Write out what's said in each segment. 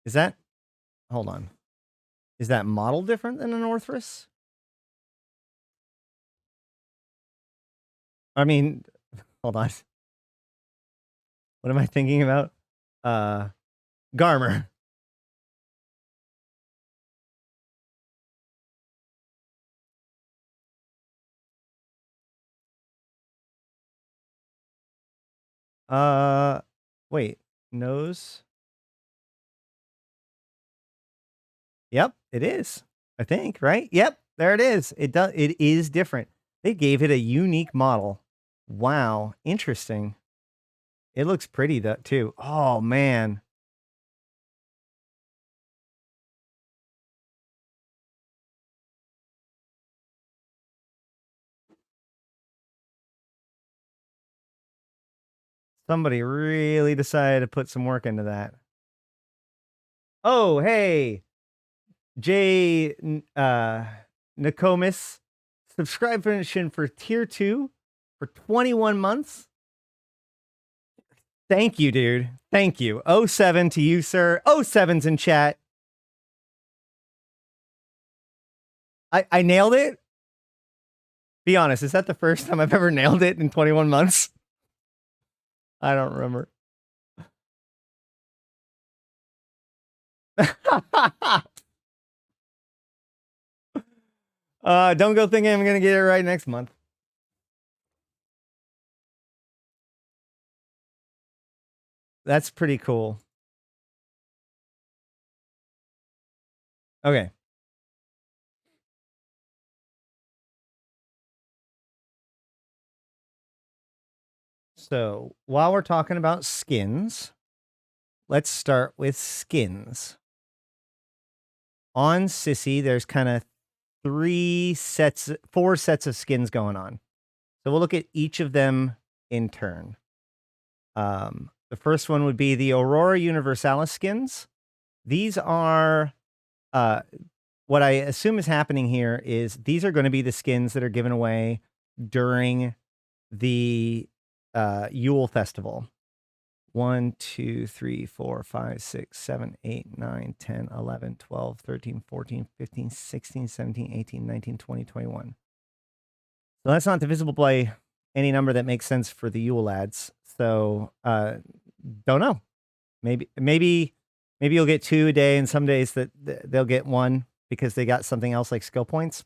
Is that... Hold on. Is that model different than an Orthrus? I mean, hold on. What am I thinking about? Garmer. Wait. Nose? Yep, it is. I think, right? Yep, there it is. It is different. They gave it a unique model. Wow, interesting. It looks pretty too. Oh man. Somebody really decided to put some work into that. Oh, hey. Jay Nokomis, subscription for tier 2 for 21 months. Thank you, dude. Thank you. 07 to you, sir. 07's in chat. I nailed it. Be honest, is that the first time I've ever nailed it in 21 months? I don't remember. Don't go thinking I'm gonna get it right next month. That's pretty cool. Okay. So while we're talking about skins, let's start with skins. On Sisi, there's kind of 4 sets of skins going on. So we'll look at each of them in turn. The first one would be the Aurora Universalis skins. These are, what I assume is happening here is these are going to be the skins that are given away during the Yule Festival. 1, 2, 3, 4, 5, 6, 7, 8, 9, 10, 11, 12, 13, 14, 15, 16, 17, 18, 19, 20, 21. So that's not divisible by any number that makes sense for the Yule ads. So don't know. Maybe you'll get 2 a day, and some days that they'll get 1 because they got something else like skill points.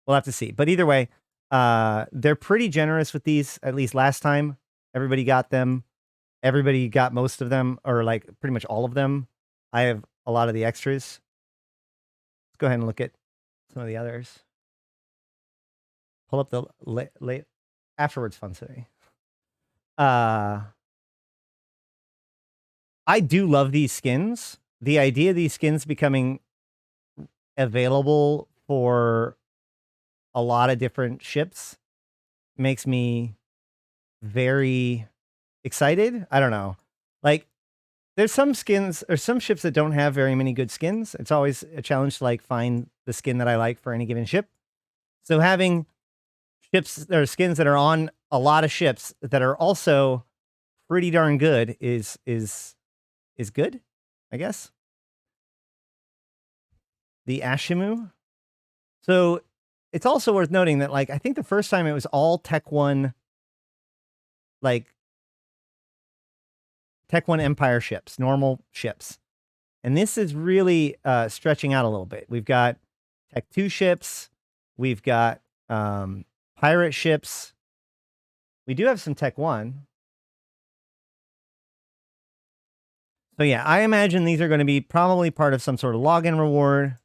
We'll have to see. But either way, they're pretty generous with these. At least last time, everybody got them. Everybody got most of them, or like pretty much all of them. I have a lot of the extras. Let's go ahead and look at some of the others. Pull up the late afterwards fun today. I do love these skins. The idea of these skins becoming available for a lot of different ships makes me very excited. I don't know. Like, there's some skins or some ships that don't have very many good skins. It's always a challenge to like find the skin that I like for any given ship. So having ships or skins that are on a lot of ships that are also pretty darn good is good, I guess. The Ashimu. So it's also worth noting that, like, I think the first time it was all Tech 1, like Tech 1 Empire ships, normal ships. And this is really stretching out a little bit. We've got Tech 2 ships. We've got pirate ships. We do have some Tech 1. So yeah, I imagine these are going to be probably part of some sort of login reward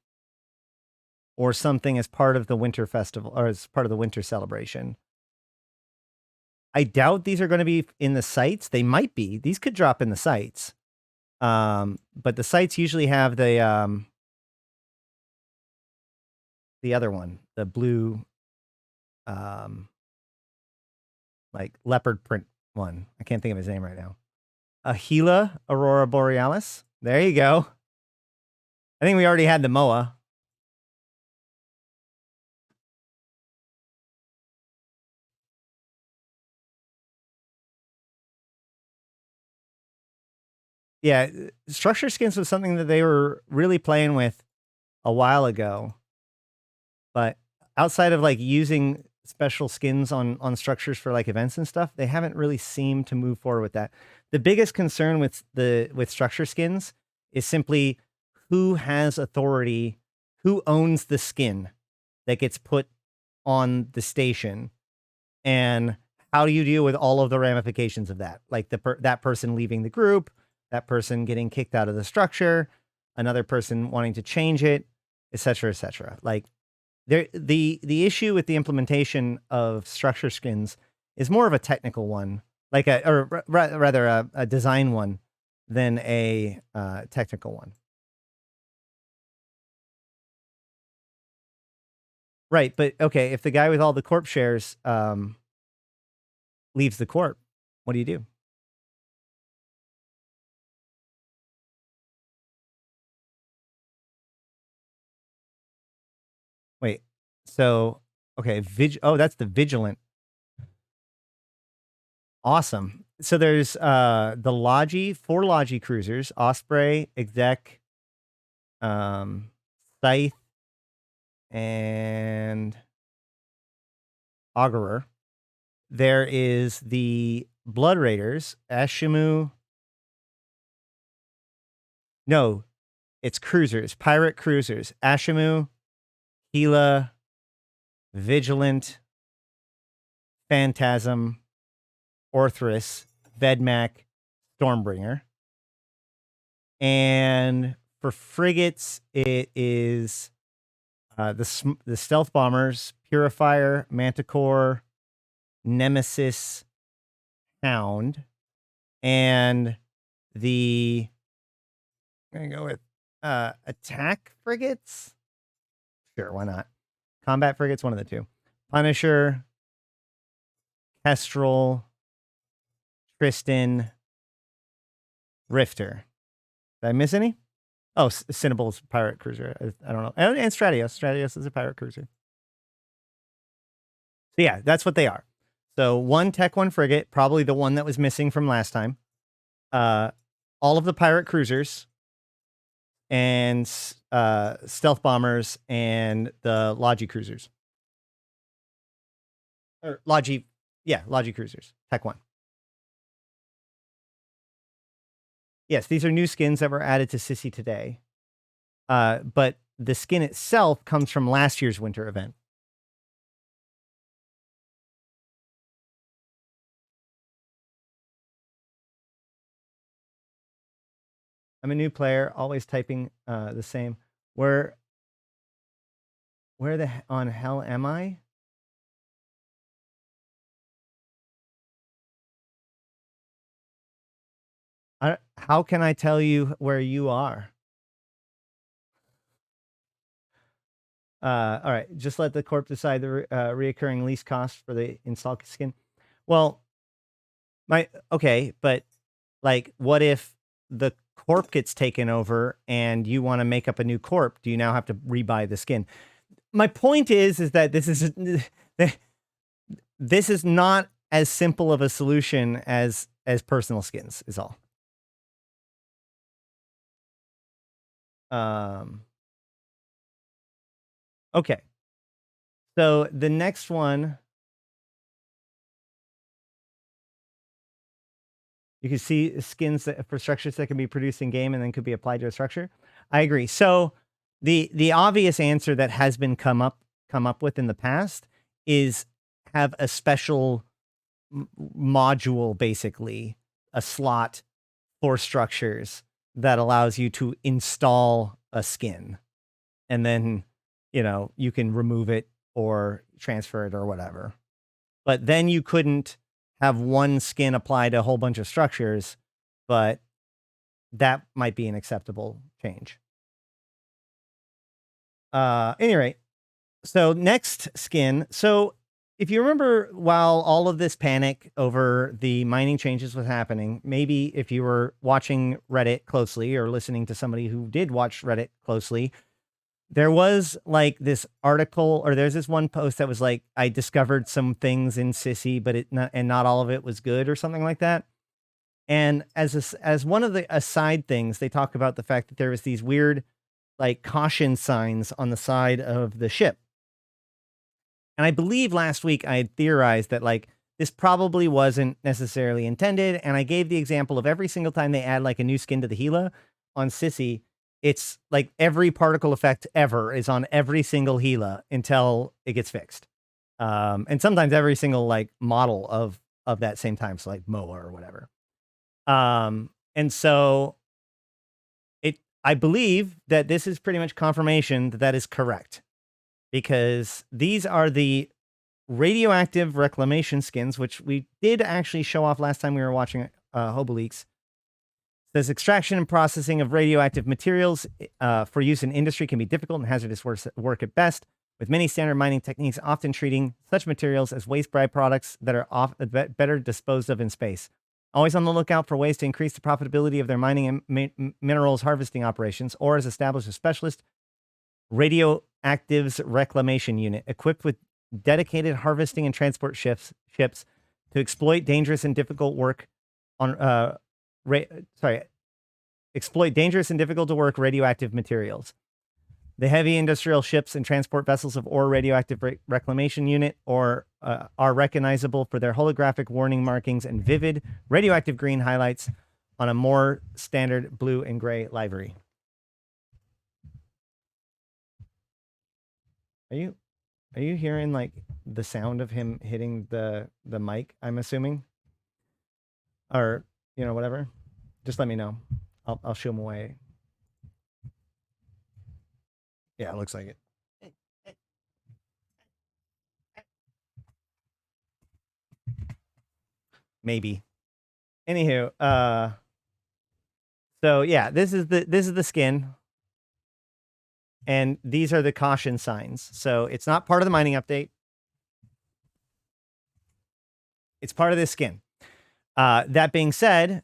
or something as part of the winter festival or as part of the winter celebration. I doubt these are going to be in the sites. They might be. These could drop in the sites. But the sites usually have the other one, the blue, like leopard print one. I can't think of his name right now. Gila Aurora Borealis. There you go. I think we already had the Moa. Yeah, structure skins was something that they were really playing with a while ago. But outside of like using special skins on structures for like events and stuff, they haven't really seemed to move forward with that. The biggest concern with structure skins is simply who has authority, who owns the skin that gets put on the station, and how do you deal with all of the ramifications of that? Like that person leaving the group, that person getting kicked out of the structure, another person wanting to change it, etc., etc. Like the issue with the implementation of structure skins is more of a technical one, like rather a design one than a technical one. Right, but okay, if the guy with all the corp shares leaves the corp, what do you do? Wait, so okay, that's the vigilant. Awesome. So there's the Logi, 4 Logi cruisers, Osprey, Exec, Scythe, and Augurer. There is the Blood Raiders, Ashimu. No, it's cruisers, pirate cruisers, Ashimu, Gila, Vigilant, Phantasm, Orthrus, Vedmak, Stormbringer. And for frigates, it is the stealth bombers, Purifier, Manticore, Nemesis, Hound, and the I'm gonna go with attack frigates. Sure, why not? Combat frigates, one of the two. Punisher, Kestrel, Tristan, Rifter. Did I miss any? Oh, Cinnable's pirate cruiser. I don't know. And Stratios. Stratios is a pirate cruiser. So yeah, that's what they are. So 1 tech, 1 frigate, probably the one that was missing from last time. All of the pirate cruisers and stealth bombers and the Logi cruisers. Or Logi cruisers. Tech 1. Yes, these are new skins that were added to Sisi today. But the skin itself comes from last year's winter event. I'm a new player, always typing the same. Where on hell am I? How can I tell you where you are? All right, just let the corp decide the reoccurring lease cost for the install skin. Well, okay, but like, what if the corp gets taken over and you want to make up a new corp? Do you now have to rebuy the skin? My point is that this is not as simple of a solution as personal skins is all. Okay. So the next one, you can see skins for structures that can be produced in game and then could be applied to a structure. I agree. So the obvious answer that has been come up with in the past is have a special module, basically a slot for structures that allows you to install a skin, and then you can remove it or transfer it or whatever. But then you couldn't have one skin apply to a whole bunch of structures, but that might be an acceptable change. Any rate, so next skin. So if you remember, while all of this panic over the mining changes was happening, maybe if you were watching Reddit closely or listening to somebody who did watch Reddit closely, there was like this article, or there's this one post that was like, I discovered some things in Sisi, but not all of it was good or something like that. And as one of the aside things, they talk about the fact that there was these weird like caution signs on the side of the ship. And I believe last week I had theorized that like this probably wasn't necessarily intended. And I gave the example of every single time they add like a new skin to the Gila on Sisi, it's like every particle effect ever is on every single Gila until it gets fixed. And sometimes every single like model of that same time, so like Moa or whatever. And so I believe that this is pretty much confirmation that that is correct, because these are the radioactive reclamation skins, which we did actually show off last time we were watching Hoboleaks. Says extraction and processing of radioactive materials for use in industry can be difficult and hazardous work at best, with many standard mining techniques often treating such materials as waste byproducts that are better disposed of in space. Always on the lookout for ways to increase the profitability of their mining and minerals harvesting operations, or has established a specialist radioactives reclamation unit equipped with dedicated harvesting and transport ships to exploit dangerous and difficult work on exploit dangerous and difficult to work radioactive materials. The heavy industrial ships and transport vessels of Ore Radioactive Reclamation Unit are recognizable for their holographic warning markings and vivid radioactive green highlights on a more standard blue and gray livery. Are you hearing like the sound of him hitting the mic, I'm assuming? Or, you know, whatever. Just let me know. I'll shoo him away. Yeah, it looks like it. Maybe. Anywho, so yeah, this is the skin. And these are the caution signs. So it's not part of the mining update. It's part of this skin. That being said,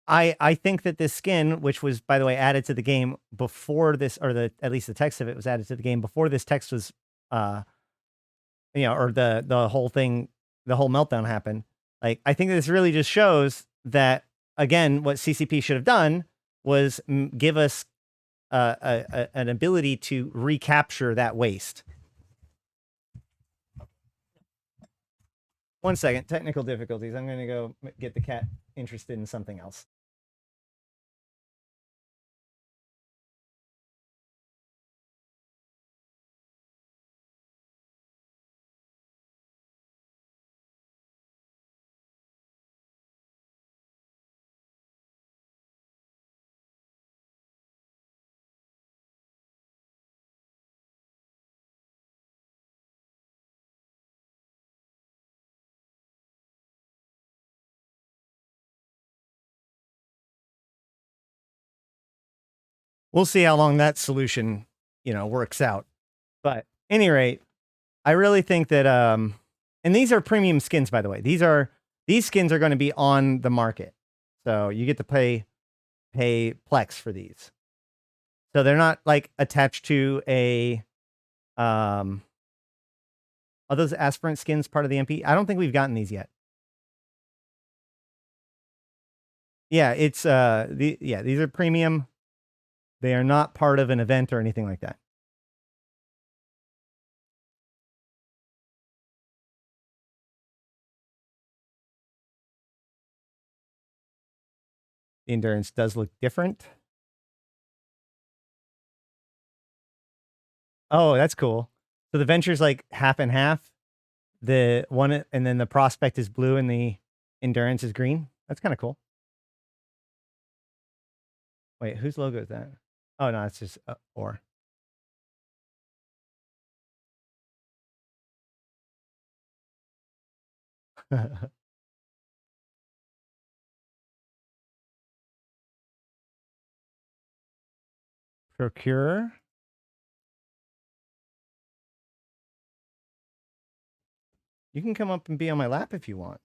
I think that this skin, which was, by the way, added to the game before this, or at least the text of it was added to the game before this text was, or the whole thing, the whole meltdown happened. Like, I think this really just shows that, again, what CCP should have done was give us an ability to recapture that waste. One second, technical difficulties. I'm going to go get the cat interested in something else. We'll see how long that solution, works out. But at any rate, I really think that, and these are premium skins, by the way. These skins are going to be on the market, so you get to pay Plex for these. So they're not like attached to a, are those aspirant skins part of the MP? I don't think we've gotten these yet. Yeah, it's these are premium. They are not part of an event or anything like that. The endurance does look different. Oh, that's cool. So the venture's like half and half. The one, and then the prospect is blue and the endurance is green. That's kind of cool. Wait, whose logo is that? Oh, no, it's just Ore. Procure. You can come up and be on my lap if you want.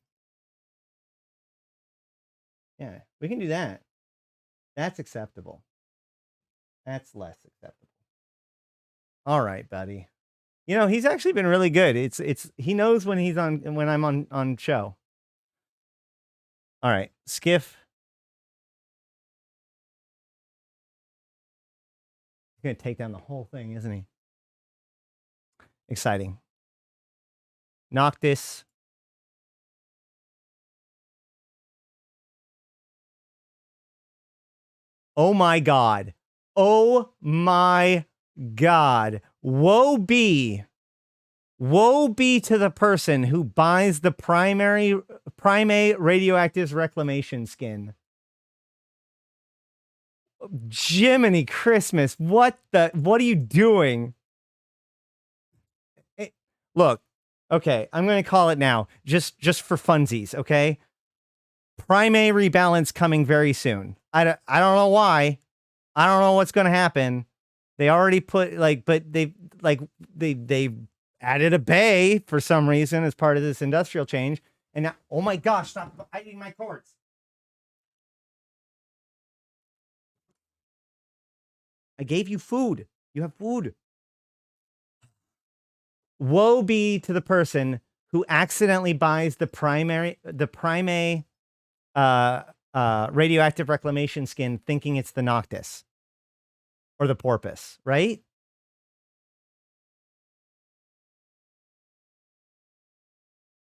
Yeah, we can do that. That's acceptable. That's less acceptable. All right, buddy. He's actually been really good. It's he knows when I'm on show. All right, Skiff. He's gonna take down the whole thing, isn't he? Exciting. Noctis. Oh my god. Oh my god. Woe be to the person who buys the primate radioactive reclamation skin. Jiminy Christmas. What are you doing? Look, okay, I'm going to call it now, just for funsies, okay? Primate rebalance coming very soon. I don't know why. I don't know what's going to happen. They already put but they added a bay for some reason as part of this industrial change. And now, oh my gosh, stop hiding my cords. I gave you food. You have food. Woe be to the person who accidentally buys the primate radioactive reclamation skin thinking it's the Noctis or the Porpoise, right?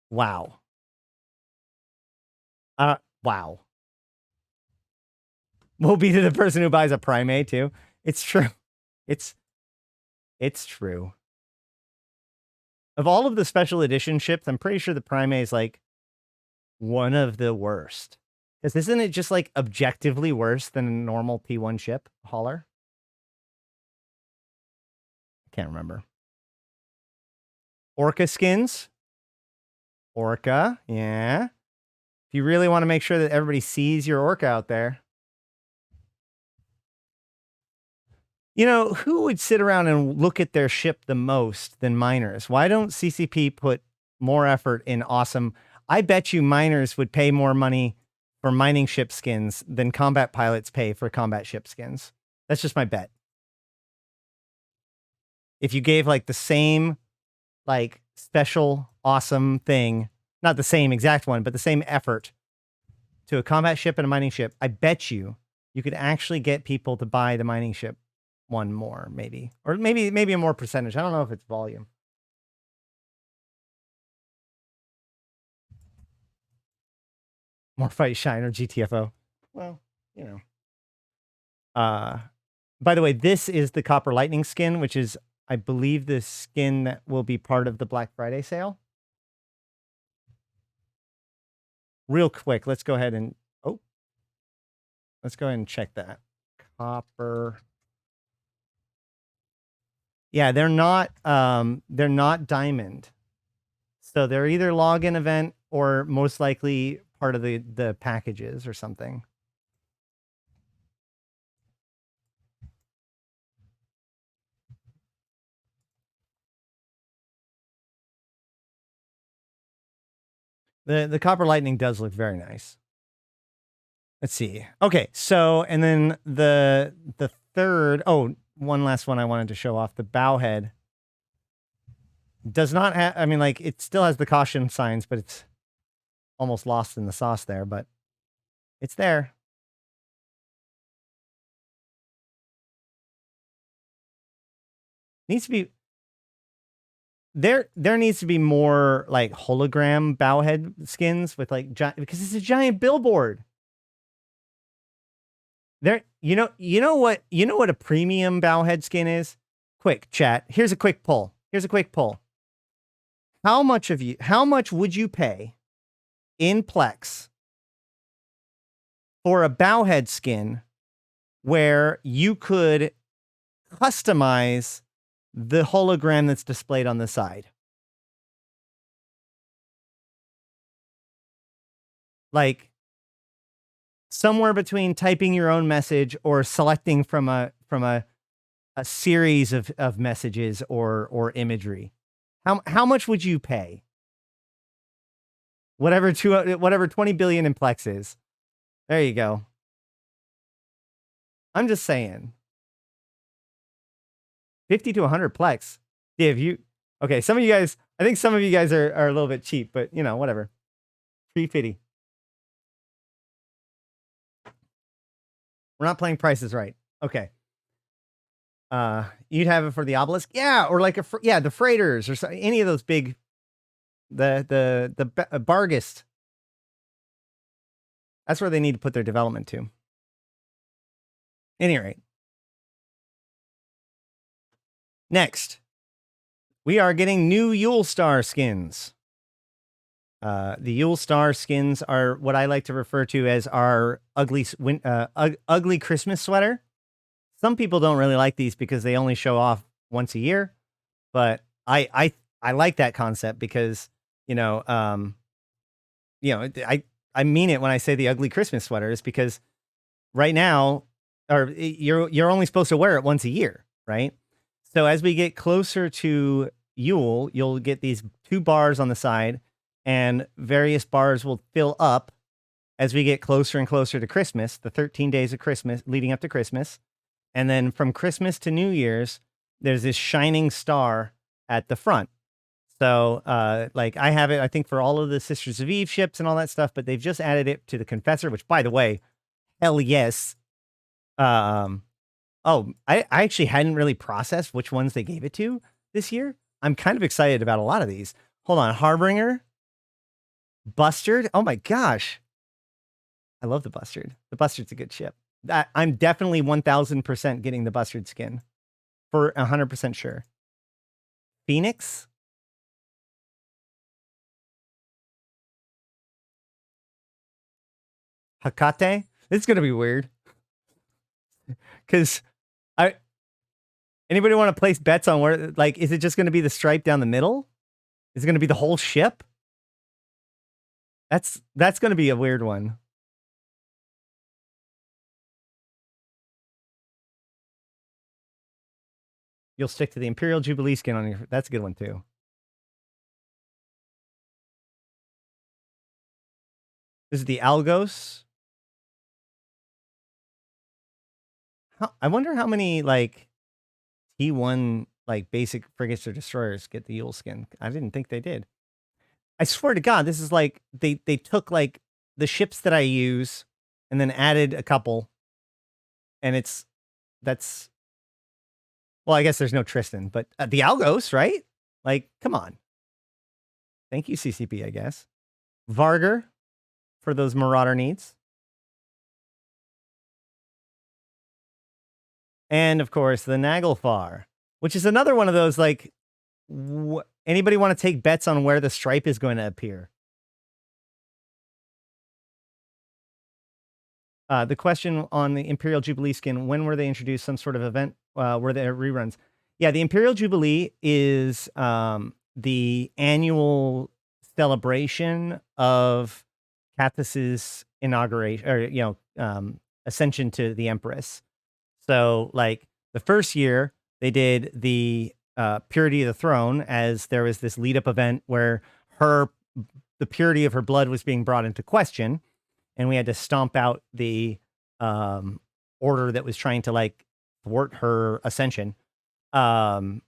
Wow. Wow. Woe be to the person who buys a primate too. It's true. It's true. Of all of the special edition ships, I'm pretty sure the primate is like one of the worst. Because isn't it just like objectively worse than a normal P1 ship hauler? Can't remember. Orca skins. Orca, yeah. If you really want to make sure that everybody sees your orca out there. You know, who would sit around and look at their ship the most than miners? Why don't CCP put more effort in awesome... I bet you miners would pay more money for mining ship skins than combat pilots pay for combat ship skins. That's just my bet. If you gave like the same like special awesome thing, not the same exact one, but the same effort to a combat ship and a mining ship, I bet you could actually get people to buy the mining ship one more, maybe. Or maybe a more percentage. I don't know if it's volume. More fight shine or GTFO. Well, you know. By the way, this is the Copper Lightning skin, which is, I believe, the skin that will be part of the Black Friday sale. Real quick, let's go ahead and let's go ahead and check that. Copper. Yeah, they're not diamond. So they're either login event or most likely part of the packages or something. The Copper Lightning does look very nice. Let's see. Okay, so and then the third, one last one I wanted to show off, the Bowhead. Does not have, I mean, like, it still has the caution signs, but it's almost lost in the sauce there, but it's there. Needs to be, there needs to be more, like, hologram Bowhead skins with, like, because it's a giant billboard. There, you know what a premium Bowhead skin is? Quick, chat. Here's a quick poll. How much would you pay in Plex for a Bowhead skin where you could customize the hologram that's displayed on the side? Like somewhere between typing your own message or selecting from a series of messages or imagery. How much would you pay? Whatever 20 billion in Plex is. There you go. I'm just saying. 50 to 100 Plex. Yeah, okay, some of you guys, I think some of you guys are a little bit cheap, but you know, whatever. 350. We're not playing Price is Right. Okay. You'd have it for the obelisk, yeah, or like the freighters or any of those big, the Bargist. That's where they need to put their development to. Any rate, next we are getting new Yule Star skins. The Yule Star skins are what I like to refer to as our ugly Christmas sweater. Some people don't really like these because they only show off once a year, but I like that concept because, I mean it when I say the ugly Christmas sweaters, because right now, or you're only supposed to wear it once a year, right? So as we get closer to Yule, you'll get these 2 bars on the side, and various bars will fill up as we get closer and closer to Christmas, the 13 days of Christmas leading up to Christmas. And then from Christmas to New Year's, there's this shining star at the front. So, like I have it, I think, for all of the Sisters of Eve ships and all that stuff, but they've just added it to the Confessor, which, by the way, hell yes. I actually hadn't really processed which ones they gave it to this year. I'm kind of excited about a lot of these. Hold on. Harbinger, Bustard. Oh my gosh. I love the Bustard. The Bustard's a good ship. I'm definitely 1000% getting the Bustard skin for 100% sure. Phoenix. Hakate. This is going to be weird. Because anybody want to place bets on where, like, is it just going to be the stripe down the middle? Is it going to be the whole ship? That's going to be a weird one. You'll stick to the Imperial Jubilee skin on your... That's a good one, too. This is the Algos. I wonder how many, like, T1, like, basic frigates or destroyers get the Yule skin. I didn't think they did. I swear to God, this is like... They took, like, the ships that I use and then added a couple. And that's... Well, I guess there's no Tristan, but the Algos, right? Like, come on. Thank you, CCP, I guess. Varger for those Marauder needs. And, of course, the Naglfar, which is another one of those, like, anybody want to take bets on where the stripe is going to appear? The question on the Imperial Jubilee skin, when were they introduced? Some sort of event? Were there reruns? Yeah, the Imperial Jubilee is the annual celebration of Cathus's inauguration, or, ascension to the Empress. So, like, the first year, they did the Purity of the Throne, as there was this lead-up event where the purity of her blood was being brought into question, and we had to stomp out the order that was trying to, like, thwart her ascension. And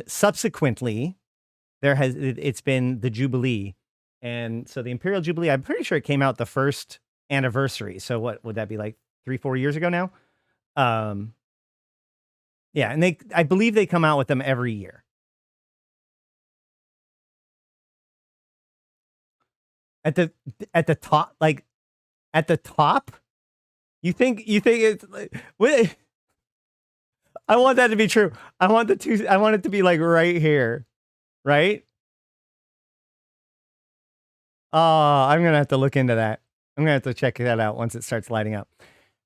subsequently, it's been the Jubilee. And so the Imperial Jubilee, I'm pretty sure it came out the first anniversary. So what would that be, like 3-4 years ago now? Yeah, and I believe they come out with them every year. At the top, like at the top, you think it's like, wait, I want that to be true. I want it to be like right here, right? Oh, I'm gonna have to look into that. I'm gonna have to check that out once it starts lighting up.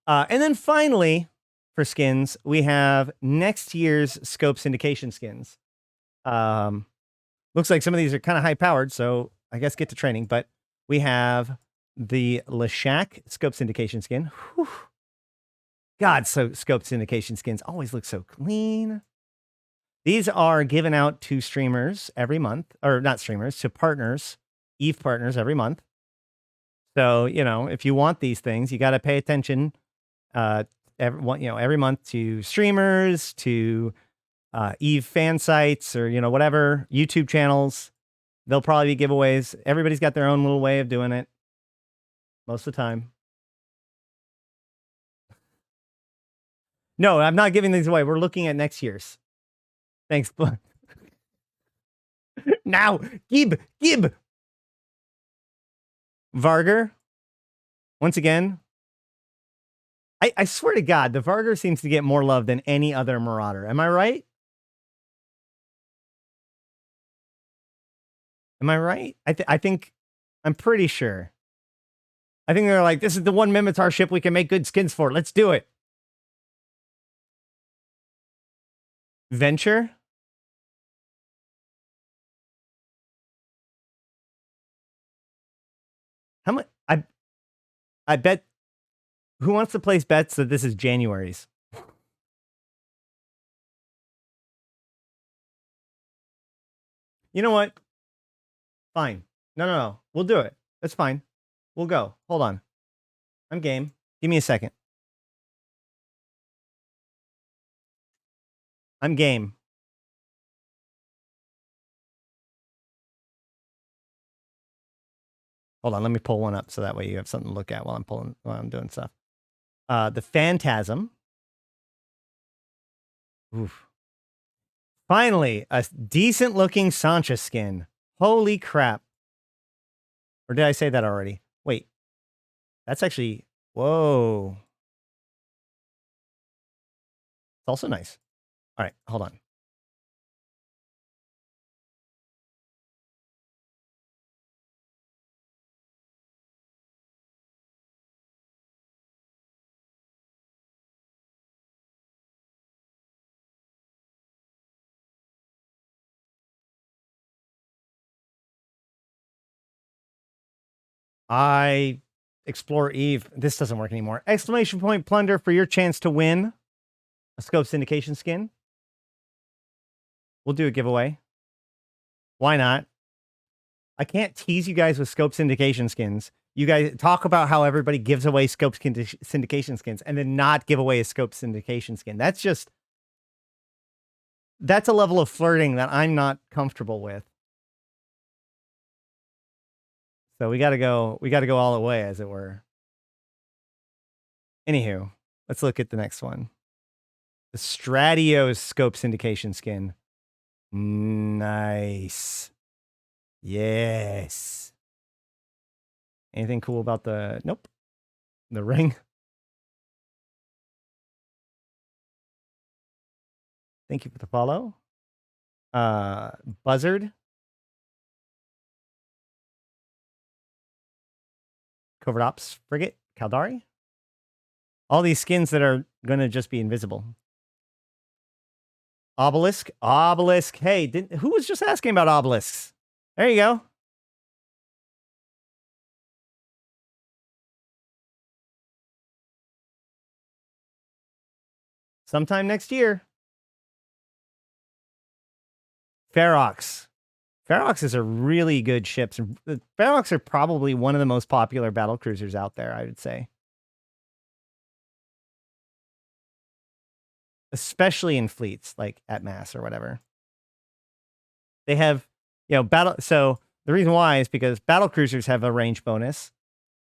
And then finally, for skins, we have next year's Scope Syndication skins. Looks like some of these are kind of high powered, so I guess get to training. But we have the Leshak Scope Syndication skin. Whew. God, so Scope Syndication skins always look so clean. These are given out to streamers every month, or not streamers, to partners, Eve partners every month. So, if you want these things, you got to pay attention every month to streamers, to Eve fan sites, or, whatever, YouTube channels. They'll probably be giveaways. Everybody's got their own little way of doing it most of the time. No, I'm not giving these away. We're looking at next year's. Thanks. Now, Gib. Varger. Once again. I swear to God, the Varger seems to get more love than any other Marauder. Am I right? Am I right? I think, I'm pretty sure. I think they're like, this is the one Mimitar ship we can make good skins for. Let's do it. Venture? How much? I bet. Who wants to place bets that this is January's? You know what? Fine. No. We'll do it. That's fine. We'll go. Hold on. I'm game. Give me a second. I'm game. Hold on. Let me pull one up so that way you have something to look at while I'm doing stuff. The Phantasm. Oof. Finally, a decent looking Sancha skin. Holy crap. Or did I say that already? Wait. That's actually, whoa. It's also nice. All right, hold on. I explore Eve. This doesn't work anymore. Exclamation point plunder for your chance to win a Scope Syndication skin. We'll do a giveaway. Why not? I can't tease you guys with Scope Syndication skins. You guys talk about how everybody gives away Scope Syndication skins and then not give away a Scope Syndication skin. That's a level of flirting that I'm not comfortable with. So we gotta go all the way, as it were. Anywho, let's look at the next one. The Stratios Scope Syndication skin. Nice. Yes. Anything cool about the... Nope. The ring. Thank you for the follow. Buzzard. Covert Ops Frigate. Caldari. All these skins that are going to just be invisible. Obelisk. Hey, who was just asking about obelisks? There you go. Sometime next year. Ferox. Ferox is a really good ship. Ferox are probably one of the most popular battle cruisers out there, I would say. Especially in fleets, like at mass or whatever. They have, so the reason why is because battle cruisers have a range bonus.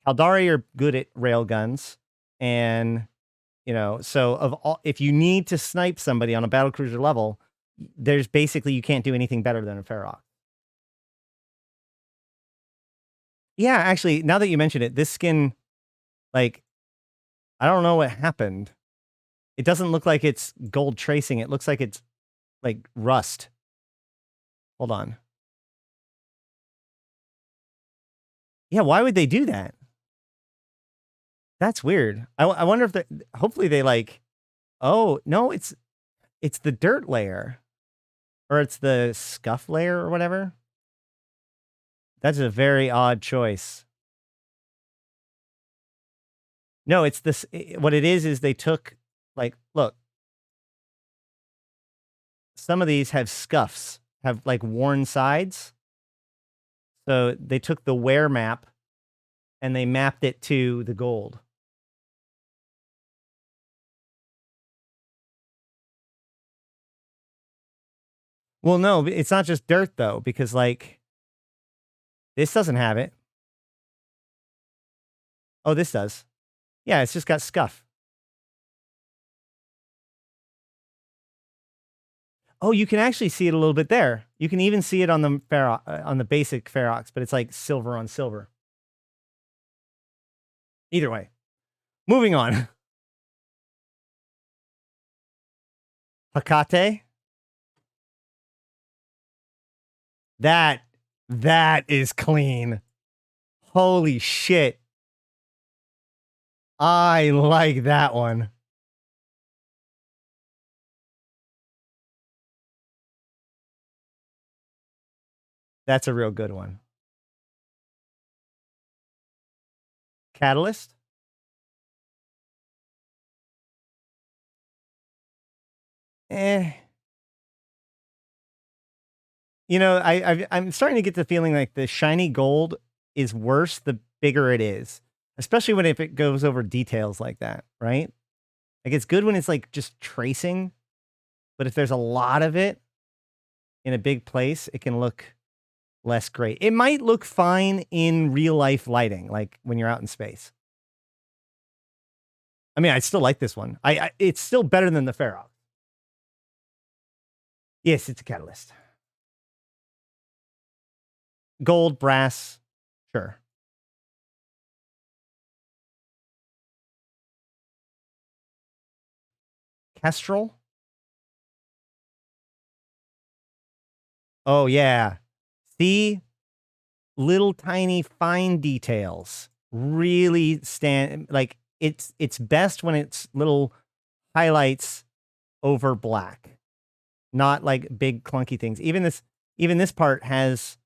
Caldari are good at rail guns. And, so if you need to snipe somebody on a battle cruiser level, there's basically, you can't do anything better than a Ferox. Yeah, actually, now that you mention it, this skin, like, I don't know what happened. It doesn't look like it's gold tracing. It looks like it's like rust. Hold on. Yeah, why would they do that? That's weird. I wonder if hopefully they like, oh, no, it's the dirt layer. Or it's the scuff layer or whatever. That's a very odd choice. No, it's this. What it is they took, like, look. Some of these have scuffs, have like worn sides. So they took the wear map and they mapped it to the gold. Well, no, it's not just dirt though, because like this doesn't have it. Oh, this does. Yeah, it's just got scuff. Oh, you can actually see it a little bit there. You can even see it on the basic Ferox, but it's like silver on silver. Either way. Moving on. Hecate. That is clean. Holy shit. I like that one. That's a real good one. Catalyst. You know, I'm starting to get the feeling like the shiny gold is worse the bigger it is, especially if it goes over details like that, right? Like it's good when it's like just tracing, but if there's a lot of it in a big place, it can look less great. It might look fine in real life lighting, like when you're out in space. I mean, I still like this one. It's still better than the Ferox. Yes, it's a catalyst. Gold, brass, sure. Kestrel. Oh yeah. See, little tiny fine details really stand, like it's best when it's little highlights over black, not like big clunky things. Even this part has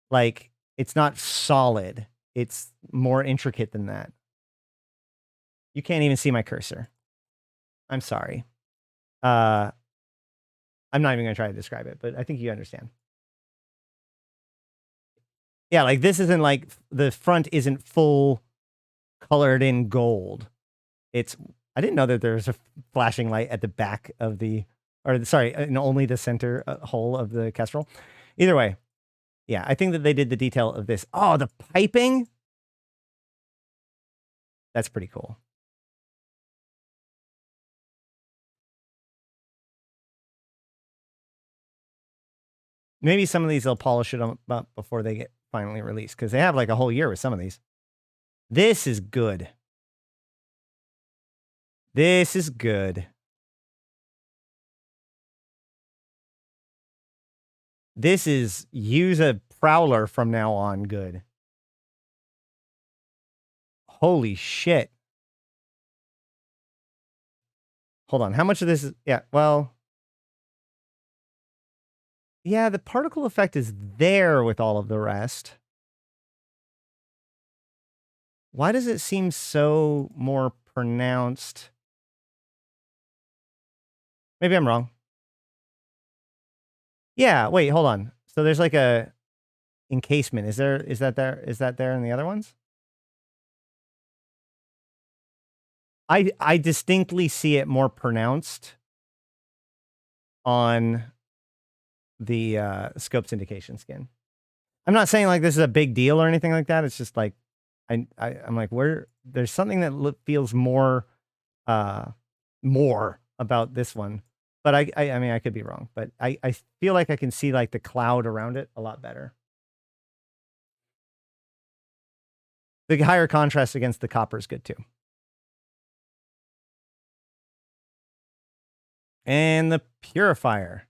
like, it's not solid. It's more intricate than that. You can't even see my cursor. I'm sorry. I'm not even gonna try to describe it, but I think you understand. Yeah, like this isn't like, the front isn't full colored in gold. It's, I didn't know that there's a flashing light at the back of the, or sorry, in only the center hole of the Kestrel. Either way, yeah, I think that they did the detail of this. Oh, the piping. That's pretty cool. Maybe some of these they'll polish it up before they get finally released, because they have like a whole year with some of these. This is good. This is good. This is use a prowler from now on good. Holy shit. Hold on. How much of this is, yeah, well, yeah, the particle effect is there with all of the rest. Why does it seem so more pronounced? Maybe I'm wrong. Yeah, wait, hold on. So there's like a encasement. Is that there in the other ones? I distinctly see it more pronounced on the scope syndication skin. I'm not saying like this is a big deal or anything like that. It's just like I'm like, where there's something that feels more about this one. But I mean, I could be wrong, but I feel like I can see like the cloud around it a lot better. The higher contrast against the copper is good too. And the Purifier.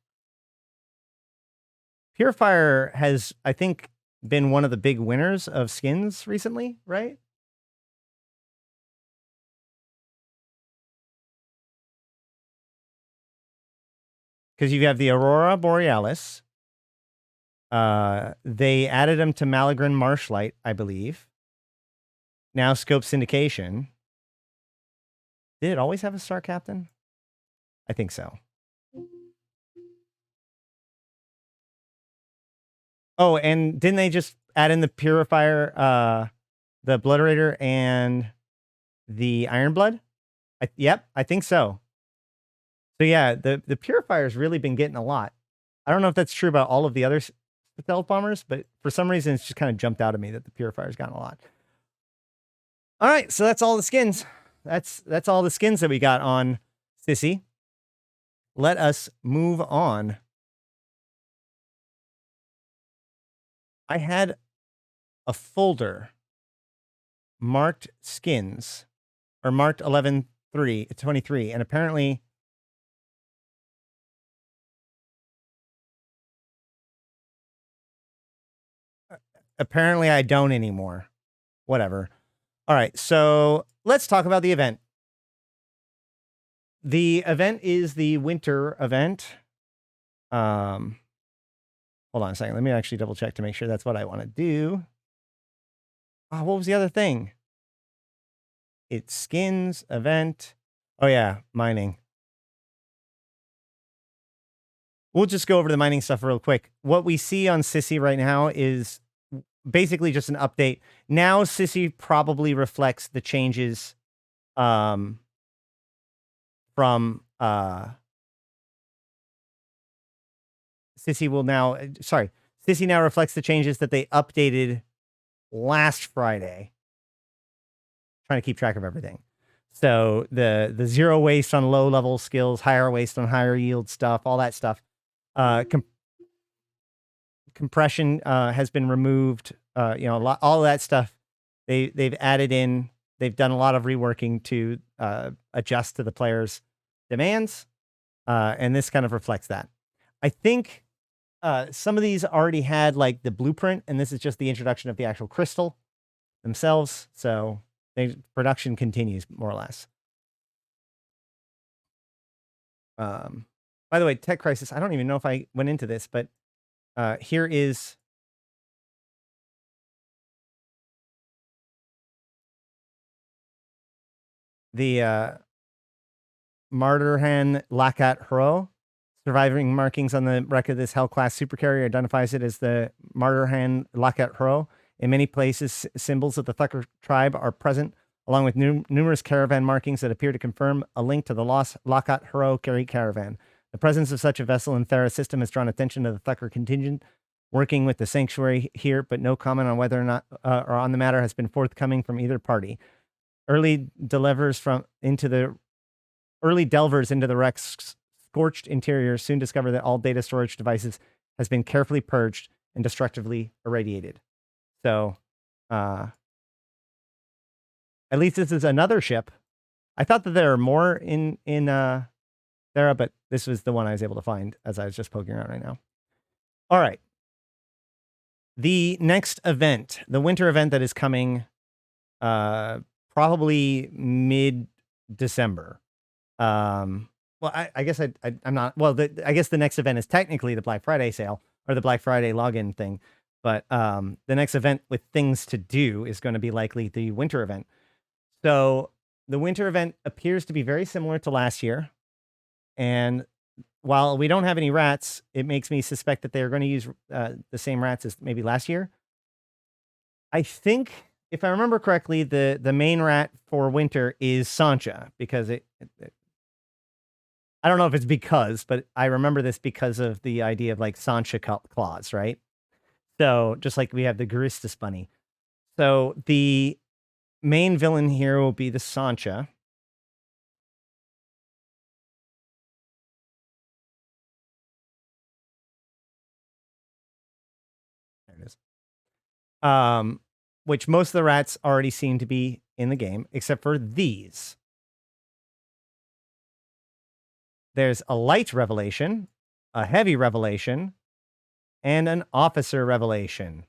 Purifier has, I think, been one of the big winners of skins recently, right? Because you have the Aurora Borealis. They added them to Malagran Marshlight, I believe. Now Scope Syndication. Did it always have a Star Captain? I think so. Oh, and didn't they just add in the Purifier, the Blooderator, and the Ironblood? Yep, I think so. So yeah, the Purifier's really been getting a lot. I don't know if that's true about all of the other stealth bombers, but for some reason it's just kind of jumped out at me that the Purifier's gotten a lot. All right, so that's all the skins. That's all the skins that we got on Sisi. Let us move on I had a folder marked skins, or marked 11/3/23, and apparently I don't anymore. Whatever. All right, so let's talk about the event. The event is the winter event. Hold on a second. Let me actually double check to make sure that's what I want to do. Oh, what was the other thing? It's skins, event. Oh yeah, mining. We'll just go over the mining stuff real quick. What we see on Sisi right now is basically just an update. Now Sisi probably reflects the changes from Sisi will now Sisi now reflects the changes that they updated last Friday. Trying to keep track of everything. So the zero waste on low level skills, higher waste on higher yield stuff, all that stuff. Compression has been removed. All of that stuff they've added in. They've done a lot of reworking to adjust to the players' demands, and this kind of reflects that. I think some of these already had like the blueprint, and this is just the introduction of the actual crystal themselves. So production continues more or less. By the way, Tech Crisis, I don't even know if I went into this, but here is the Marderhan Lakat Hro. Surviving markings on the wreck of this Hell-class supercarrier identifies it as the Marderhan Lakat Hro. In many places, symbols of the Thucker tribe are present, along with numerous caravan markings that appear to confirm a link to the lost Lakat Hro carry caravan. The presence of such a vessel in Thera's system has drawn attention to the Thucker contingent working with the sanctuary here, but no comment on whether or not or on the matter has been forthcoming from either party. Early delvers into the wreck's scorched interior soon discover that all data storage devices has been carefully purged and destructively irradiated. So, at least this is another ship. I thought that there are more in Thera, but this was the one I was able to find as I was just poking around right now. All right. The next event, the winter event that is coming, probably mid-December. Well, I guess I'm not. Well, I guess the next event is technically the Black Friday sale or the Black Friday login thing, but the next event with things to do is going to be likely the winter event. So the winter event appears to be very similar to last year, and while we don't have any rats, it makes me suspect that they are going to use the same rats as maybe last year. I think, if I remember correctly, the main rat for winter is Sancha, because I don't know if it's because, but I remember this because of the idea of like Sancha claws, right? So just like we have the Garistus bunny. So the main villain here will be the Sancha. There it is. Which most of the rats already seem to be in the game, except for these. There's a light revelation, a heavy revelation, and an officer revelation.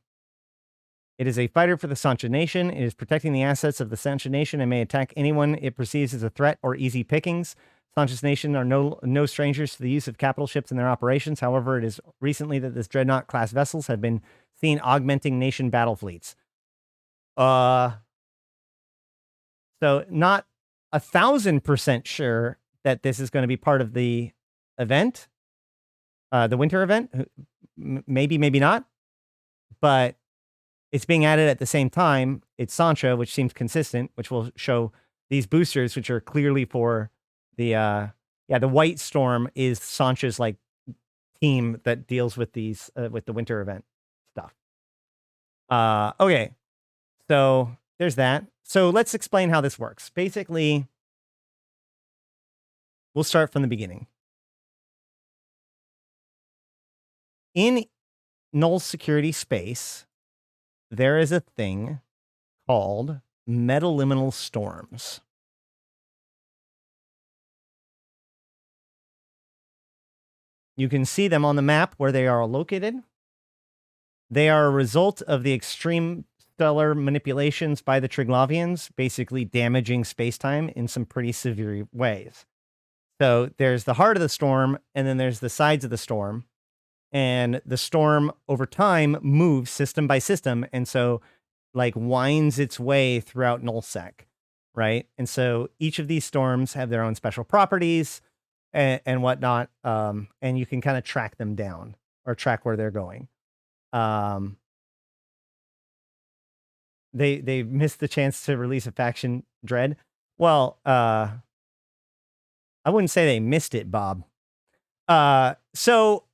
It is a fighter for the Sancha Nation. It is protecting the assets of the Sancha Nation and may attack anyone it perceives as a threat or easy pickings. Sancha's Nation are no strangers to the use of capital ships in their operations. However, it is recently that this Dreadnought-class vessels have been seen augmenting Nation battle fleets. So not 1,000% sure that this is going to be part of the event, the winter event. Maybe, maybe not. But it's being added at the same time. It's Sancha, which seems consistent, which will show these boosters, which are clearly for the the White Storm is Sancha's like team that deals with these with the winter event stuff. Okay, so there's that. So let's explain how this works. Basically, we'll start from the beginning. In null security space, there is a thing called metaliminal storms. You can see them on the map where they are located. They are a result of the extreme stellar manipulations by the Triglavians, basically damaging space-time in some pretty severe ways. So there's the heart of the storm, and then there's the sides of the storm. And the storm over time moves system by system, and so like winds its way throughout nullsec, right? And so each of these storms have their own special properties and whatnot, and you can kind of track them down or track where they're going. They missed the chance to release a faction dread. Well, I wouldn't say they missed it, Bob. So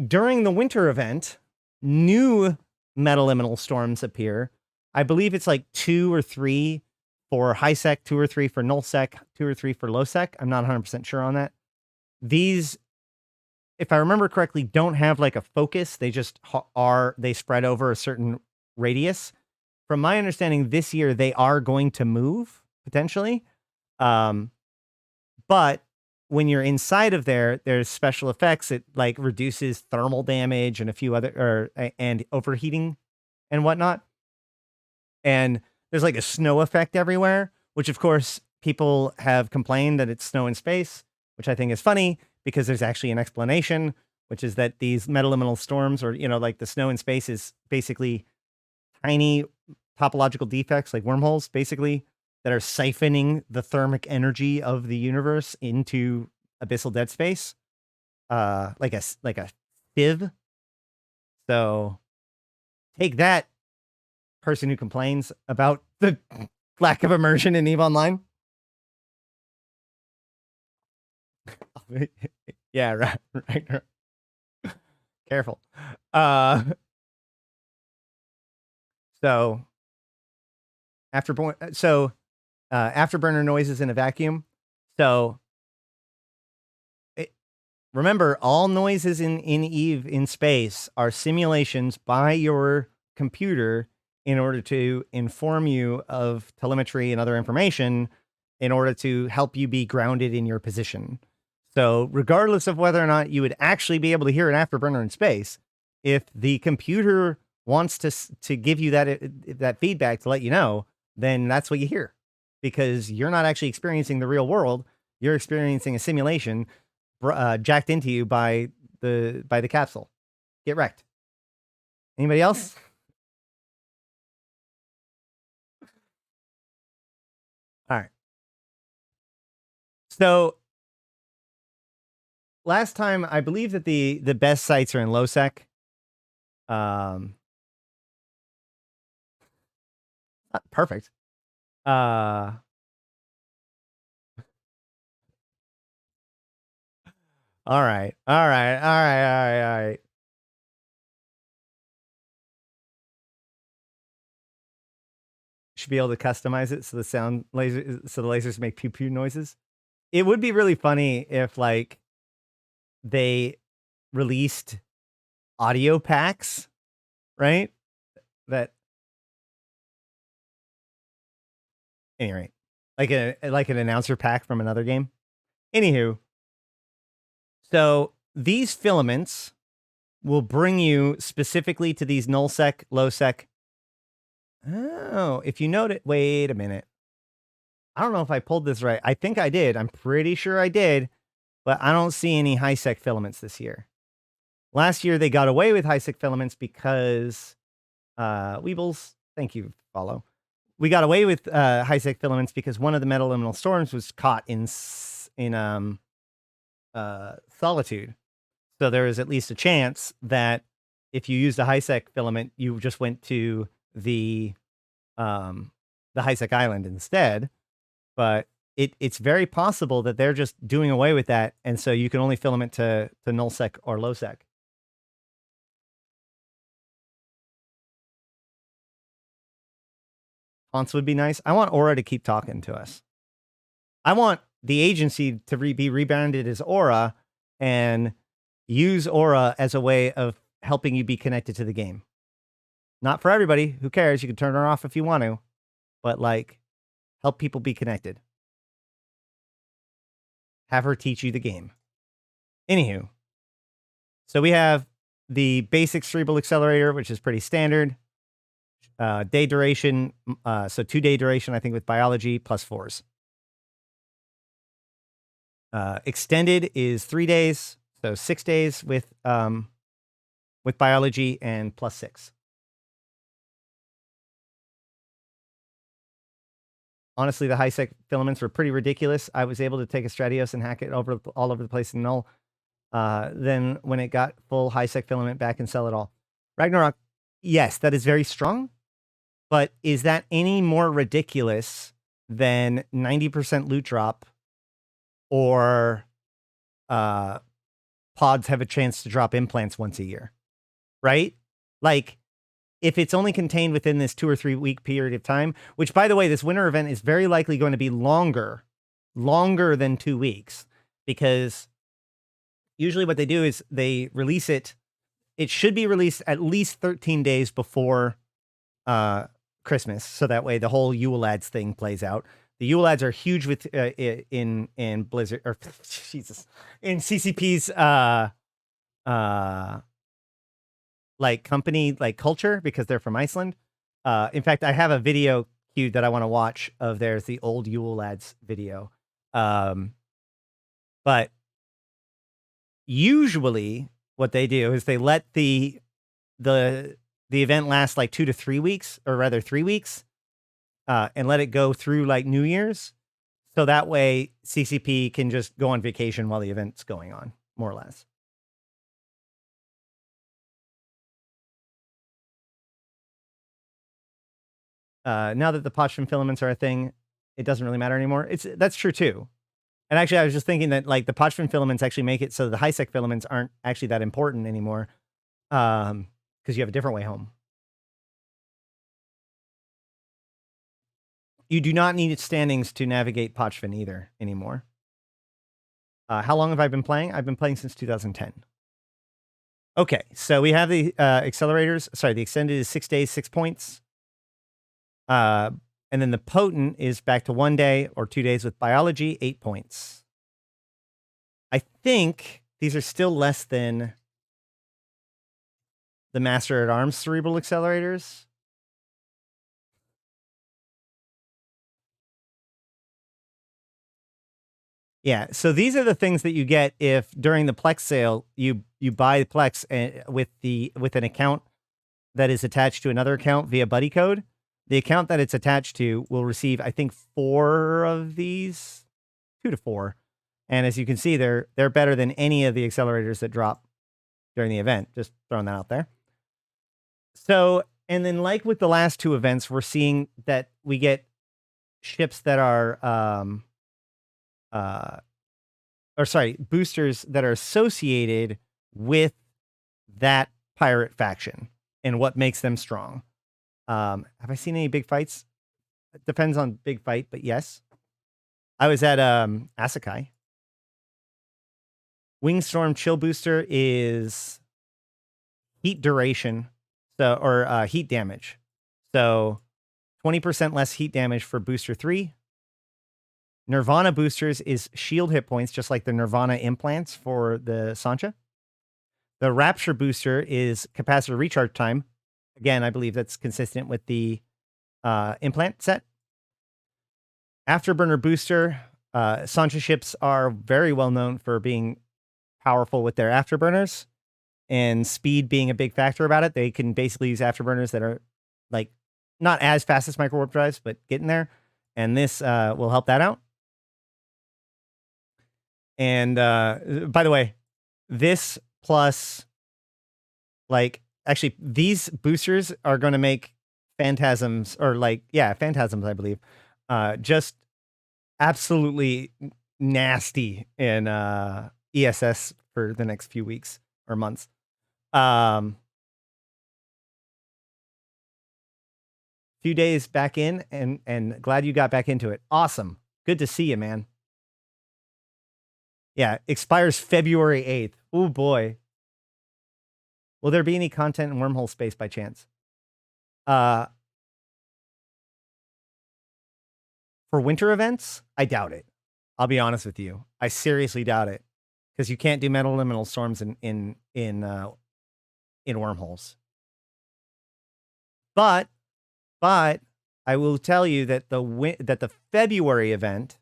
during the winter event, new metaliminal storms appear. I believe it's like 2 or 3 for high sec, 2 or 3 for null sec, 2 or 3 for low sec. I'm not 100% sure on that. These, if I remember correctly, don't have like a focus. They just they spread over a certain radius. From my understanding, this year they are going to move potentially. But when you're inside of there's special effects. It like reduces thermal damage and a few other, and overheating and whatnot. And there's like a snow effect everywhere, which of course people have complained that it's snow in space, which I think is funny because there's actually an explanation, which is that these metaliminal storms, or, like the snow in space, is basically tiny topological defects, like wormholes, basically, that are siphoning the thermic energy of the universe into abyssal dead space, like a sieve. So take that, person who complains about the lack of immersion in EVE Online. Yeah, right. Careful. So afterburner noises in a vacuum. So remember, all noises in EVE in space are simulations by your computer in order to inform you of telemetry and other information in order to help you be grounded in your position. So regardless of whether or not you would actually be able to hear an afterburner in space, if the computer wants to give you that feedback to let you know, then that's what you hear, because you're not actually experiencing the real world. You're experiencing a simulation jacked into you by the capsule. Get wrecked. Anybody else? All right. So last time, I believe that the best sites are in low sec. Perfect. All right. Should be able to customize it so the lasers make pew pew noises. It would be really funny if like they released audio packs, right? That anyway, like an announcer pack from another game. Anywho, so these filaments will bring you specifically to these null sec, low sec. Oh, if you note it, wait a minute. I don't know if I pulled this right. I think I did. I'm pretty sure I did, but I don't see any high sec filaments this year. Last year they got away with high sec filaments because Weebles, thank you, follow. We got away with high sec filaments because one of the metaliminal storms was caught in solitude. So there is at least a chance that if you used a high sec filament, you just went to the high sec island instead. But it's very possible that they're just doing away with that, and so you can only filament to null sec or low sec. Haunts would be nice. I want Aura to keep talking to us. I want the agency to be rebranded as Aura and use Aura as a way of helping you be connected to the game. Not for everybody. Who cares? You can turn her off if you want to. But, like, help people be connected. Have her teach you the game. Anywho. So we have the basic cerebral accelerator, which is pretty standard. Day duration. So 2-day duration, I think, with biology, +4s. Extended is 3 days. So 6 days with biology and +6. Honestly, the high-sec filaments were pretty ridiculous. I was able to take a Stratios and hack it all over the place in null. Then when it got full high-sec filament back and sell it all. Ragnarok, yes, that is very strong. But is that any more ridiculous than 90% loot drop or pods have a chance to drop implants once a year? Right? Like, if it's only contained within this 2 or 3 week period of time, which, by the way, this winter event is very likely going to be longer than 2 weeks, because usually what they do is they release it. It should be released at least 13 days before Christmas, so that way the whole Yule Lads thing plays out. The Yule Lads are huge with in Blizzard, or Jesus, in CCP's like company, like culture, because they're from Iceland. In fact, I have a video queued that I want to watch of theirs, the old Yule Lads video. But usually what they do is they let the event last like 2 to 3 weeks, or rather 3 weeks, and let it go through like New Year's. So that way CCP can just go on vacation while the event's going on, more or less. Now that the Potchman filaments are a thing, it doesn't really matter anymore. That's true too. And actually, I was just thinking that like the Potchman filaments actually make it so the high-sec filaments aren't actually that important anymore, because you have a different way home. You do not need standings to navigate Potchman either anymore. How long have I been playing? I've been playing since 2010. Okay, so we have the accelerators. Sorry, the extended is 6 days, 6 points. And then the potent is back to 1 day or 2 days with biology, 8 points. I think these are still less than the Master at Arms cerebral accelerators. Yeah, so these are the things that you get if during the Plex sale you buy Plex with an account that is attached to another account via buddy code. The account that it's attached to will receive, I think, 4 of these, 2 to 4. And as you can see, they're better than any of the accelerators that drop during the event. Just throwing that out there. So, and then like with the last 2 events, we're seeing that we get ships that are, boosters that are associated with that pirate faction and what makes them strong. Have I seen any big fights? It depends on big fight, but yes. I was at Asakai. Wingstorm Chill Booster is heat duration, or heat damage. So 20% less heat damage for booster 3. Nirvana boosters is shield hit points, just like the Nirvana implants for the Sancha. The Rapture booster is capacitor recharge time. Again, I believe that's consistent with the implant set. Afterburner booster. Sancha ships are very well known for being powerful with their afterburners, and speed being a big factor about it. They can basically use afterburners that are like not as fast as micro warp drives, but getting there. And this will help that out. And by the way, this plus, like, actually, these boosters are going to make Phantasms, or like, yeah, Phantasms, I believe, just absolutely nasty in ESS for the next few weeks or months. Few days back in, and glad you got back into it. Awesome. Good to see you, man. Yeah, expires February 8th. Oh boy. Will there be any content in wormhole space by chance? For winter events, I doubt it. I'll be honest with you. I seriously doubt it. Because you can't do metal liminal storms in wormholes. But I will tell you that the February event,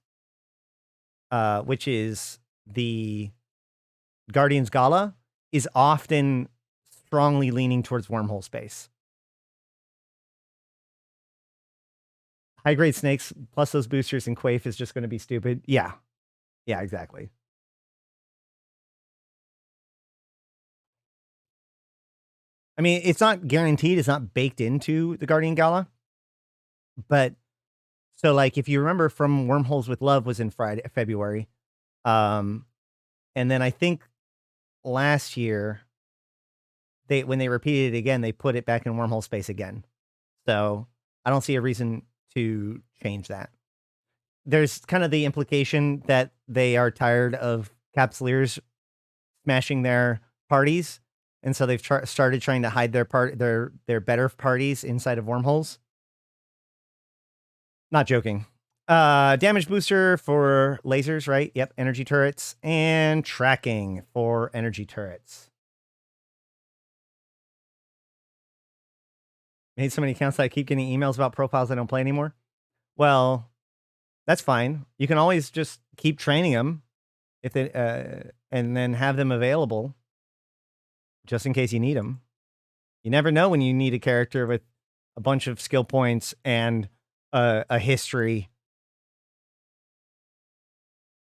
which is the Guardians Gala, is often strongly leaning towards wormhole space. High grade snakes plus those boosters and Quaif is just going to be stupid. Yeah. Yeah, exactly. I mean, it's not guaranteed. It's not baked into the Guardian Gala. But so, like, if you remember from Wormholes with Love was in February. And then I think last year, when they repeated it again, they put it back in wormhole space again. So I don't see a reason to change that. There's kind of the implication that they are tired of Capsuleers smashing their parties, and so they've started trying to hide their better parties inside of wormholes. Not joking. Damage booster for lasers, right? Yep, energy turrets, and tracking for energy turrets. Made so many accounts that I keep getting emails about profiles I don't play anymore. Well, that's fine. You can always just keep training them if they, and then have them available just in case you need them. You never know when you need a character with a bunch of skill points and a history.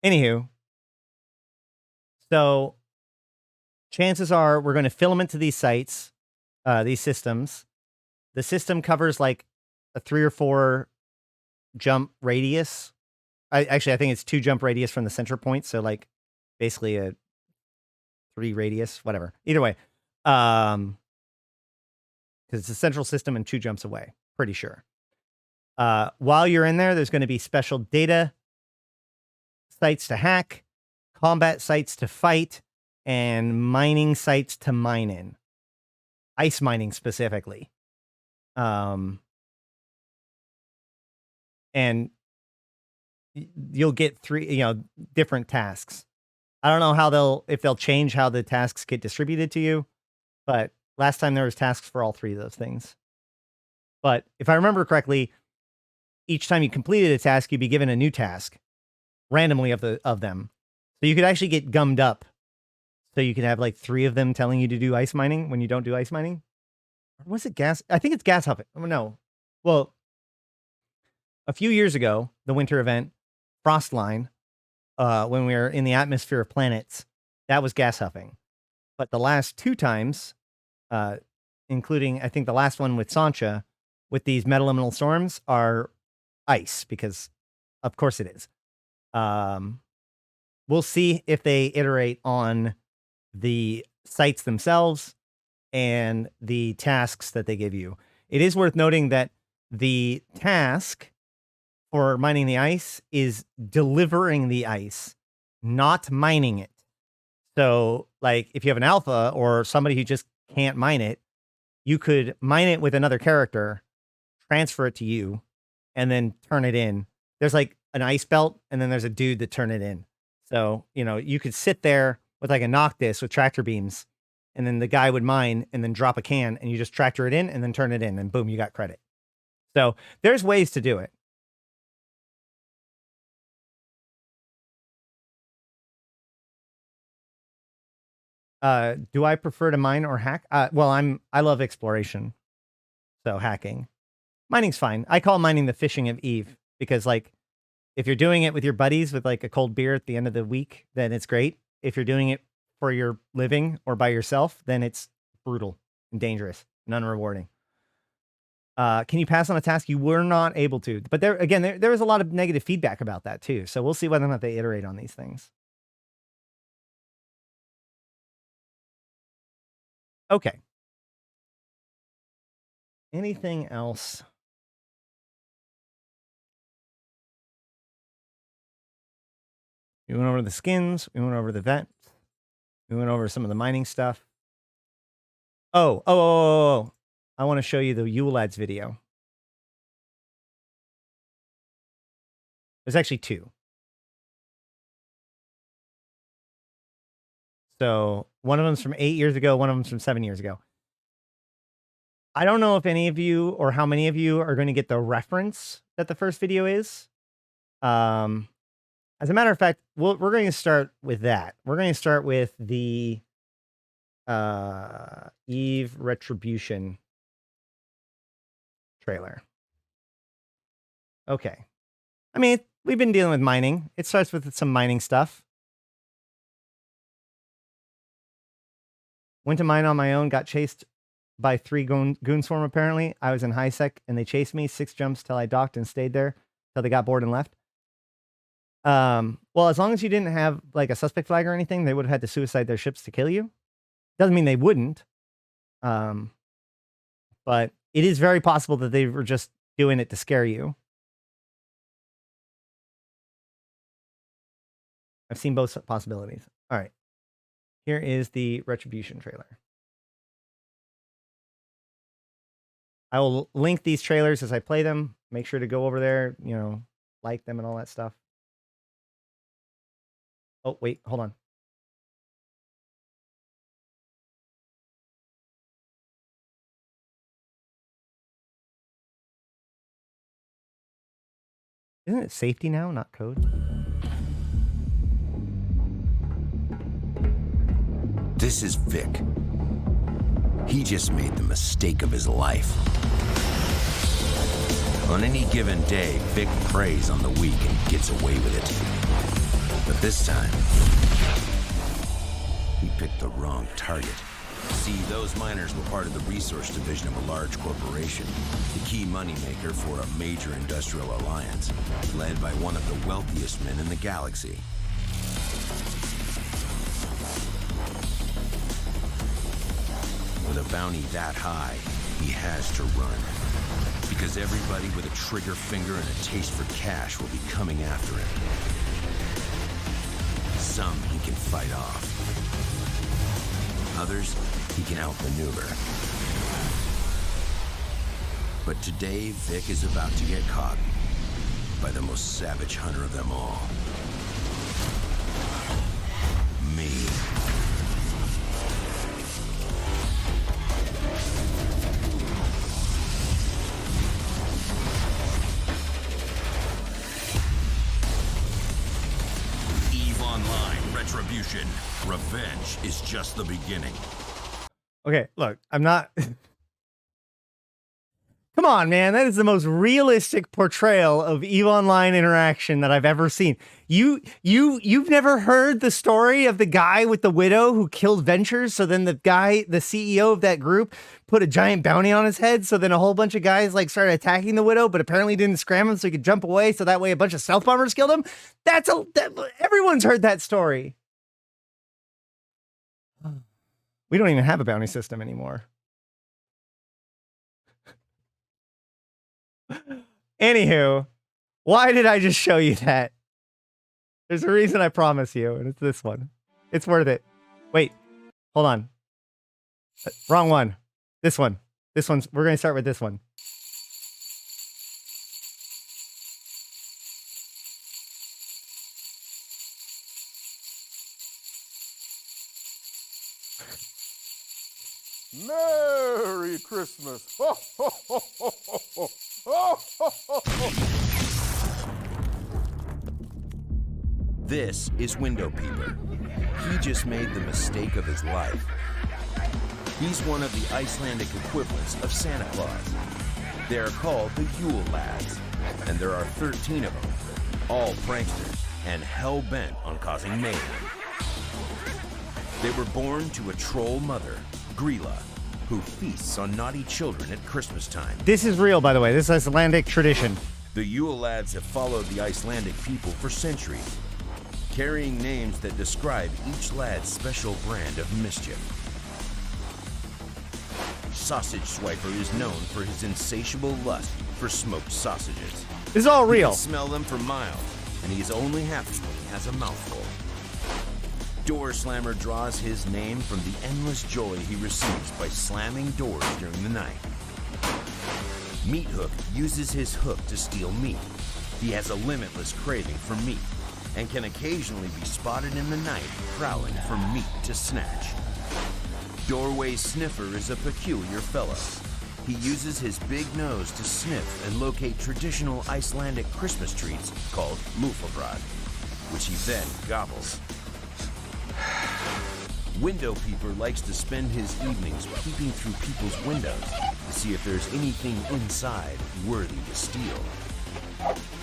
Anywho, so chances are we're going to fill them into these sites, these systems. The system covers like a 3 or 4 jump radius. I think it's 2 jump radius from the center point. So like basically a 3 radius, whatever. Either way. Because it's a central system and 2 jumps away. Pretty sure. While you're in there, there's going to be special data sites to hack, combat sites to fight, and mining sites to mine in. Ice mining specifically. And you'll get 3, different tasks. I don't know if they'll change how the tasks get distributed to you, but last time there was tasks for all 3 of those things. But if I remember correctly, each time you completed a task, you'd be given a new task randomly of them. So you could actually get gummed up. So you could have like 3 of them telling you to do ice mining when you don't do ice mining. Or was it gas? I think it's gas huffing. Oh, no. Well, a few years ago, the winter event, Frostline, when we were in the atmosphere of planets, that was gas huffing. But the last 2 times, including, I think the last one with Sancha, with these metaliminal storms, are ice, because of course it is. We'll see if they iterate on the sites themselves and the tasks that they give you. It is worth noting that the task for mining the ice is delivering the ice, not mining it. So, like, if you have an alpha or somebody who just can't mine it, you could mine it with another character, transfer it to you, and then turn it in. There's like an ice belt, and then there's a dude that turn it in. So, you could sit there with like a Noctis with tractor beams, and then the guy would mine and then drop a can, and you just tractor it in and then turn it in, and boom, you got credit. So there's ways to do it. Do I prefer to mine or hack? Well, I love exploration. So hacking. Mining's fine. I call mining the fishing of Eve, because like if you're doing it with your buddies with like a cold beer at the end of the week, then it's great. If you're doing it for your living or by yourself, then it's brutal and dangerous and unrewarding. Can you pass on a task you were not able to? But there was a lot of negative feedback about that too. So we'll see whether or not they iterate on these things. Okay. Anything else? We went over the skins. We went over the vets. We went over some of the mining stuff. Oh. I want to show you the Yule Lads video. There's actually two. So one of them's from 8 years ago. One of them's from 7 years ago. I don't know if any of you or how many of you are going to get the reference that the first video is. As a matter of fact, we're going to start with that. We're going to start with the Eve Retribution trailer. Okay. I mean, we've been dealing with mining. It starts with some mining stuff. Went to mine on my own, got chased by 3 goon swarm apparently. I was in high sec and they chased me 6 jumps till I docked and stayed there till they got bored and left. Well, as long as you didn't have like a suspect flag or anything, they would have had to suicide their ships to kill you. Doesn't mean they wouldn't. But it is very possible that they were just doing it to scare you. I've seen both possibilities. All right. Here is the Retribution trailer. I will link these trailers as I play them. Make sure to go over there, you know, like them and all that stuff. Oh, wait, hold on. Isn't it safety now, not code? This is Vic. He just made the mistake of his life. On any given day, Vic preys on the weak and gets away with it. But this time, he picked the wrong target. See, those miners were part of the resource division of a large corporation, the key moneymaker for a major industrial alliance, led by one of the wealthiest men in the galaxy. With a bounty that high, he has to run. Because everybody with a trigger finger and a taste for cash will be coming after him. Some he can fight off. Others he can outmaneuver. But today, Vic is about to get caught by the most savage hunter of them all. Me. Retribution. Revenge is just the beginning. Okay, look, I'm not... Come on, man. That is the most realistic portrayal of EVE Online interaction that I've ever seen. You've never heard the story of the guy with the widow who killed Ventures? So then the CEO of that group put a giant bounty on his head. So then a whole bunch of guys like started attacking the widow, but apparently didn't scram him so he could jump away. So that way a bunch of stealth bombers killed him. Everyone's heard that story. We don't even have a bounty system anymore. Anywho, why did I just show you that? There's a reason, I promise you, and it's this one. It's worth it. Wait, hold on. Wrong one. This one. We're going to start with this one. Merry Christmas. Ho, ho, ho, ho, ho, ho. Oh, ho, ho, ho. This is Window Peeper. He just made the mistake of his life. He's one of the Icelandic equivalents of Santa Claus. They're called the Yule Lads, and there are 13 of them, all pranksters and hell-bent on causing mayhem. They were born to a troll mother, Grilla, who feasts on naughty children at Christmas time. This is real, by the way. This is Icelandic tradition. The Yule Lads have followed the Icelandic people for centuries, carrying names that describe each lad's special brand of mischief. Sausage Swiper is known for his insatiable lust for smoked sausages. This is all real. He can smell them for miles, and he is only happy when he has a mouthful. Door Slammer draws his name from the endless joy he receives by slamming doors during the night. Meat Hook uses his hook to steal meat. He has a limitless craving for meat and can occasionally be spotted in the night prowling for meat to snatch. Doorway Sniffer is a peculiar fellow. He uses his big nose to sniff and locate traditional Icelandic Christmas treats called mufflebrod, which he then gobbles. Window Peeper likes to spend his evenings peeping through people's windows to see if there's anything inside worthy to steal.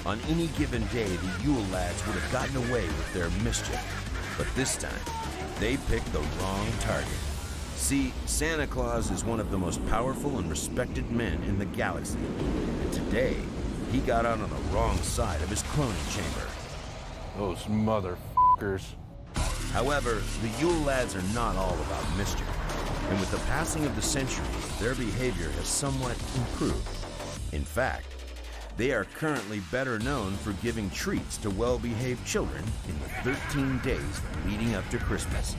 On any given day, the Yule lads would have gotten away with their mischief, but this time, they picked the wrong target. See, Santa Claus is one of the most powerful and respected men in the galaxy, and today, he got out on the wrong side of his cloning chamber. Those motherfuckers. However, the Yule lads are not all about mischief, and with the passing of the centuries, their behavior has somewhat improved. In fact, they are currently better known for giving treats to well-behaved children in the 13 days leading up to Christmas.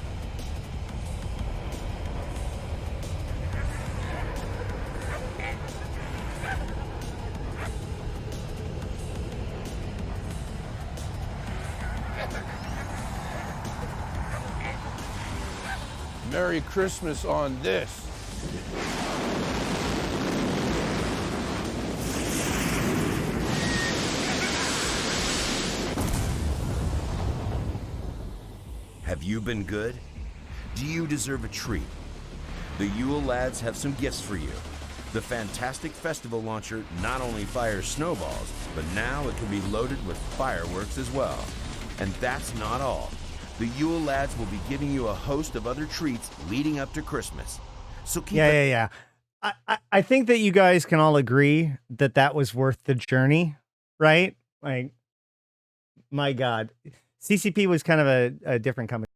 Merry Christmas on this. Have you been good? Do you deserve a treat? The Yule lads have some gifts for you. The fantastic festival launcher not only fires snowballs, but now it can be loaded with fireworks as well. And that's not all. The Yule lads will be giving you a host of other treats leading up to Christmas. So keep Yeah. I think that you guys can all agree that that was worth the journey, right? Like, my God. CCP was kind of a different company.